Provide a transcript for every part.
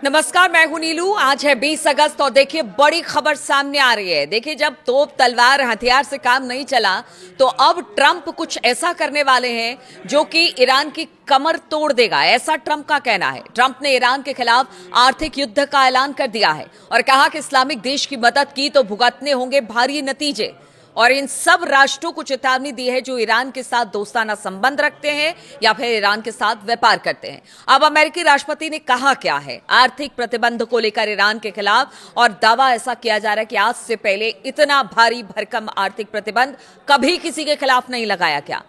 नमस्कार, मैं हूं नीलू। आज है 20 अगस्त और देखिए बड़ी खबर सामने आ रही है। देखिए, जब तोप तलवार हथियार से काम नहीं चला तो अब ट्रंप कुछ ऐसा करने वाले हैं जो कि ईरान की कमर तोड़ देगा, ऐसा ट्रंप का कहना है। ट्रंप ने ईरान के खिलाफ आर्थिक युद्ध का ऐलान कर दिया है और कहा कि इस्लामिक देश की मदद की तो भुगतने होंगे भारी नतीजे। और इन सब राष्ट्रों को चेतावनी दी है जो ईरान के साथ दोस्ताना संबंध रखते हैं या फिर ईरान के साथ व्यापार करते हैं। अब अमेरिकी राष्ट्रपति ने कहा क्या है आर्थिक प्रतिबंध को लेकर ईरान के खिलाफ, और दावा ऐसा किया जा रहा है कि आज से पहले इतना भारी भरकम आर्थिक प्रतिबंध कभी किसी के खिलाफ नहीं लगाया क्या।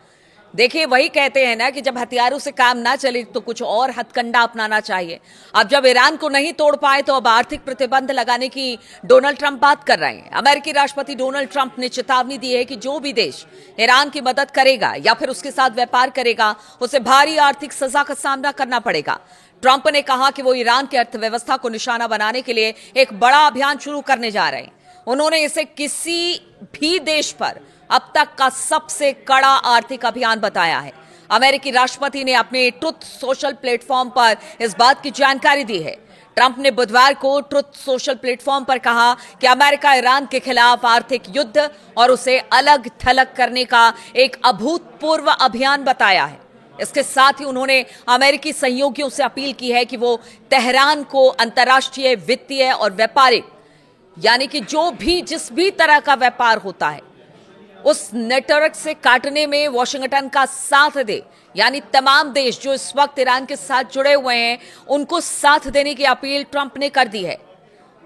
देखिए, वही कहते हैं ना कि जब हथियारों से काम ना चले तो कुछ और हथकंडा अपनाना चाहिए। अब जब ईरान को नहीं तोड़ पाए तो अब आर्थिक प्रतिबंध लगाने की डोनाल्ड ट्रंप बात कर रहे हैं। अमेरिकी राष्ट्रपति डोनाल्ड ट्रंप ने चेतावनी दी है कि जो भी देश ईरान की मदद करेगा या फिर उसके साथ व्यापार करेगा उसे भारी आर्थिक सजा का सामना करना पड़ेगा। ट्रंप ने कहा कि वो ईरान की अर्थव्यवस्था को निशाना बनाने के लिए एक बड़ा अभियान शुरू करने जा रहे हैं। उन्होंने इसे किसी भी देश पर अब तक का सबसे कड़ा आर्थिक अभियान बताया है। अमेरिकी राष्ट्रपति ने अपने ट्रुथ सोशल प्लेटफॉर्म पर इस बात की जानकारी दी है। ट्रंप ने बुधवार को ट्रुथ सोशल प्लेटफॉर्म पर कहा कि अमेरिका ईरान के खिलाफ आर्थिक युद्ध और उसे अलग थलग करने का एक अभूतपूर्व अभियान बताया है। इसके साथ ही उन्होंने अमेरिकी सहयोगियों से अपील की है कि वो तेहरान को अंतर्राष्ट्रीय वित्तीय और व्यापारिक, यानी कि जो भी जिस भी तरह का व्यापार होता है उस नेटवर्क से काटने में वाशिंगटन का साथ दे। यानी तमाम देश जो इस वक्त ईरान के साथ जुड़े हुए हैं उनको साथ देने की अपील ट्रंप ने कर दी है।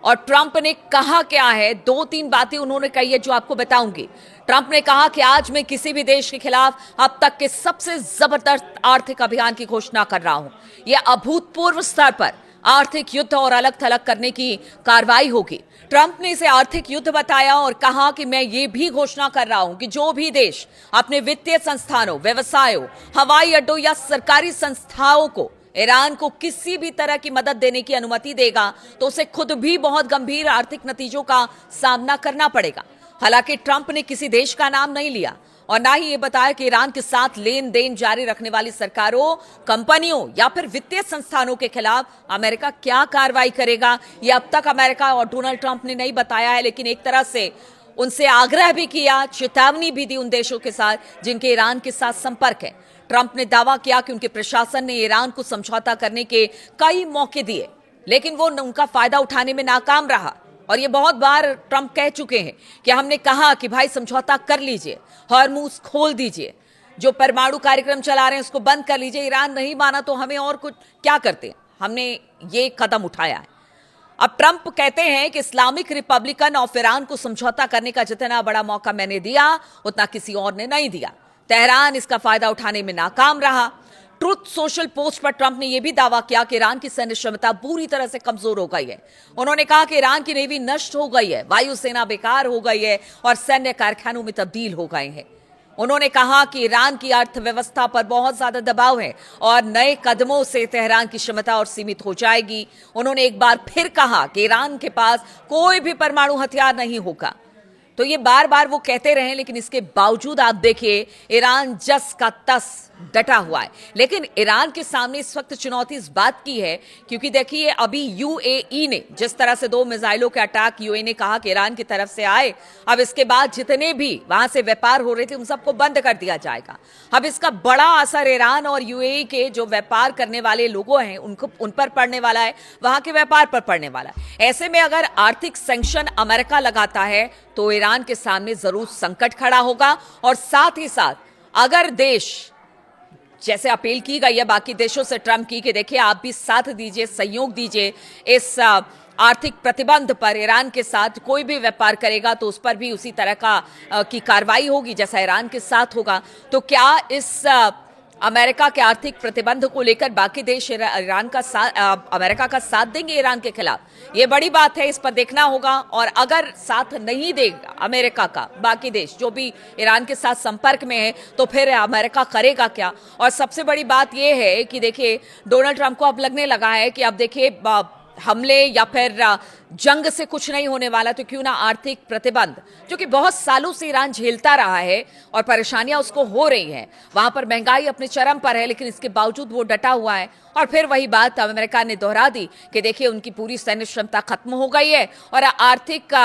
और ट्रंप ने कहा क्या है, दो तीन बातें उन्होंने कही है जो आपको बताऊंगी। ट्रंप ने कहा कि आज मैं किसी भी देश के खिलाफ अब तक के सबसे जबरदस्त आर्थिक अभियान की घोषणा कर रहा हूं। यह अभूतपूर्व स्तर पर आर्थिक युद्ध और अलग थलग करने की कार्रवाई होगी। ट्रंप ने इसे आर्थिक युद्ध बताया और कहा कि मैं ये भी घोषणा कर रहा हूं कि जो भी देश अपने वित्तीय संस्थानों, व्यवसायों, हवाई अड्डों या सरकारी संस्थाओं को ईरान को किसी भी तरह की मदद देने की अनुमति देगा तो उसे खुद भी बहुत गंभीर आर्थिक नतीजों का सामना करना पड़ेगा। हालांकि ट्रंप ने किसी देश का नाम नहीं लिया और ना ही ये बताया कि ईरान के साथ लेन देन जारी रखने वाली सरकारों, कंपनियों या फिर वित्तीय संस्थानों के खिलाफ अमेरिका क्या कार्रवाई करेगा। ये अब तक अमेरिका और डोनाल्ड ट्रंप ने नहीं बताया है, लेकिन एक तरह से उनसे आग्रह भी किया, चेतावनी भी दी उन देशों के साथ जिनके ईरान के साथ संपर्क है। ट्रंप ने दावा किया कि उनके प्रशासन ने ईरान को समझौता करने के कई मौके दिए, लेकिन वो उनका फायदा उठाने में नाकाम रहा। और ये बहुत बार ट्रंप कह चुके हैं कि हमने कहा कि भाई समझौता कर लीजिए, हॉर्मुज़ खोल दीजिए, जो परमाणु कार्यक्रम चला रहे हैं उसको बंद कर लीजिए। ईरान नहीं माना तो हमें और कुछ क्या करते हैं, हमने ये कदम उठाया है। अब ट्रंप कहते हैं कि इस्लामिक रिपब्लिकन ऑफ ईरान को समझौता करने का जितना बड़ा मौका मैंने दिया उतना किसी और ने नहीं दिया। तेहरान इसका फायदा उठाने में नाकाम रहा। ट्रुथ सोशल पोस्ट पर ट्रंप ने यह भी दावा किया कि ईरान की सैन्य क्षमता पूरी तरह से कमजोर हो गई है। उन्होंने कहा कि ईरान की नेवी नष्ट हो गई है, वायुसेना बेकार हो गई है और सैन्य कारखानों में तब्दील हो गए हैं। उन्होंने कहा कि ईरान की अर्थव्यवस्था पर बहुत ज्यादा दबाव है और नए कदमों से तेहरान की क्षमता और सीमित हो जाएगी। उन्होंने एक बार फिर कहा कि ईरान के पास कोई भी परमाणु हथियार नहीं होगा। तो ये बार बार वो कहते रहे, लेकिन इसके बावजूद आप देखिए ईरान जस का तस डटा हुआ है। लेकिन ईरान के सामने इस वक्त चुनौती इस बात की है क्योंकि देखिए अभी यूएई ने जिस तरह से 2 मिसाइलों के अटैक यूएई ने कहा कि ईरान की तरफ से आए, अब इसके बाद जितने भी वहां से व्यापार हो रहे थे उन सबको बंद कर दिया जाएगा। अब इसका बड़ा असर ईरान और यूएई के जो व्यापार करने वाले लोगों हैं उन पर पड़ने वाला है, वहां के व्यापार पर पड़ने वाला है। ऐसे में अगर आर्थिक सैंक्शन अमेरिका लगाता है तो ईरान के सामने जरूर संकट खड़ा होगा। और साथ ही साथ अगर देश, जैसे अपील की गई है बाकी देशों से ट्रंप की कि देखिए आप भी साथ दीजिए, सहयोग दीजिए इस आर्थिक प्रतिबंध पर, ईरान के साथ कोई भी व्यापार करेगा तो उस पर भी उसी तरह का की कार्रवाई होगी जैसा ईरान के साथ होगा। तो क्या इस अमेरिका के आर्थिक प्रतिबंध को लेकर बाकी देश अमेरिका का साथ देंगे ईरान के खिलाफ? ये बड़ी बात है, इस पर देखना होगा। और अगर साथ नहीं देगा अमेरिका का बाकी देश जो भी ईरान के साथ संपर्क में है तो फिर अमेरिका करेगा क्या? और सबसे बड़ी बात यह है कि देखिए डोनाल्ड ट्रंप को अब लगने लगा है कि अब देखिए हमले या फिर जंग से कुछ नहीं होने वाला, तो क्यों ना आर्थिक प्रतिबंध, जो कि बहुत सालों से ईरान झेलता रहा है और परेशानियां उसको हो रही हैं। वहां पर महंगाई अपने चरम पर है, लेकिन इसके बावजूद वो डटा हुआ है। और फिर वही बात अमेरिका ने दोहरा दी कि देखिए उनकी पूरी सैन्य क्षमता खत्म हो गई है और आर्थिक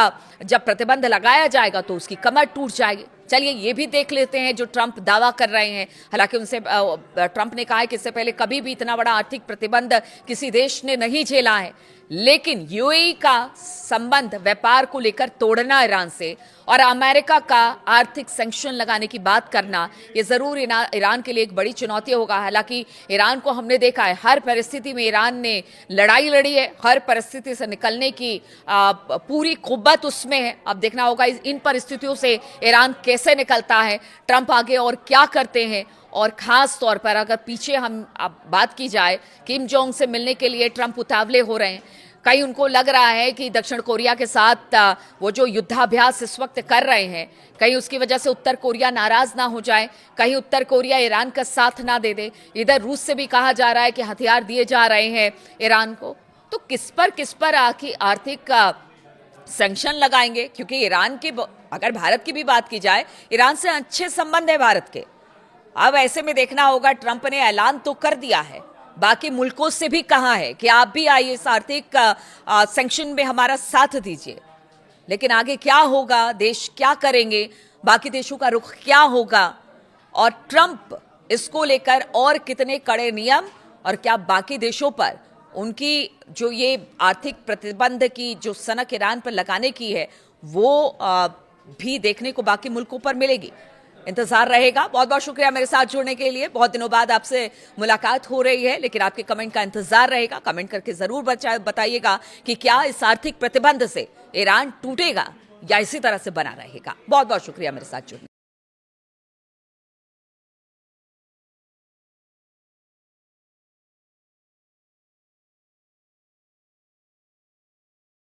जब प्रतिबंध लगाया जाएगा तो उसकी कमर टूट जाएगी। चलिए ये भी देख लेते हैं जो ट्रंप दावा कर रहे हैं। हालांकि उनसे ट्रंप ने कहा है कि इससे पहले कभी भी इतना बड़ा आर्थिक प्रतिबंध किसी देश ने नहीं झेला है, लेकिन यूएई का संबंध व्यापार को लेकर तोड़ना ईरान से और अमेरिका का आर्थिक सैंक्शन लगाने की बात करना, ये जरूर ईरान के लिए एक बड़ी चुनौती होगा। हालांकि ईरान को हमने देखा है हर परिस्थिति में ईरान ने लड़ाई लड़ी है, हर परिस्थिति से निकलने की पूरी कुव्वत उसमें है। अब देखना होगा इन परिस्थितियों से ईरान कैसे निकलता है, ट्रंप आगे और क्या करते हैं। और खास तौर पर अगर पीछे हम अब बात की जाए, किम जोंग से मिलने के लिए ट्रंप उतावले हो रहे हैं। कहीं उनको लग रहा है कि दक्षिण कोरिया के साथ वो जो युद्धाभ्यास इस वक्त कर रहे हैं, कहीं उसकी वजह से उत्तर कोरिया नाराज ना हो जाए, कहीं उत्तर कोरिया ईरान का साथ ना दे दे। इधर रूस से भी कहा जा रहा है कि हथियार दिए जा रहे हैं ईरान को। तो किस पर आर्थिक सैंक्शन लगाएंगे? क्योंकि ईरान के, अगर भारत की भी बात की जाए, ईरान से अच्छे संबंध है भारत के। अब ऐसे में देखना होगा, ट्रंप ने ऐलान तो कर दिया है, बाकी मुल्कों से भी कहा है कि आप भी आइए इस आर्थिक सैंक्शन में हमारा साथ दीजिए। लेकिन आगे क्या होगा, देश क्या करेंगे, बाकी देशों का रुख क्या होगा, और ट्रंप इसको लेकर और कितने कड़े नियम, और क्या बाकी देशों पर उनकी जो ये आर्थिक प्रतिबंध की जो सनक ईरान पर लगाने की है, वो भी देखने को बाकी मुल्कों पर मिलेगी। इंतजार रहेगा। बहुत बहुत शुक्रिया मेरे साथ जुड़ने के लिए। बहुत दिनों बाद आपसे मुलाकात हो रही है, लेकिन आपके कमेंट का इंतजार रहेगा। कमेंट करके जरूर बताइएगा कि क्या इस आर्थिक प्रतिबंध से ईरान टूटेगा या इसी तरह से बना रहेगा। बहुत बहुत शुक्रिया मेरे साथ जुड़ने।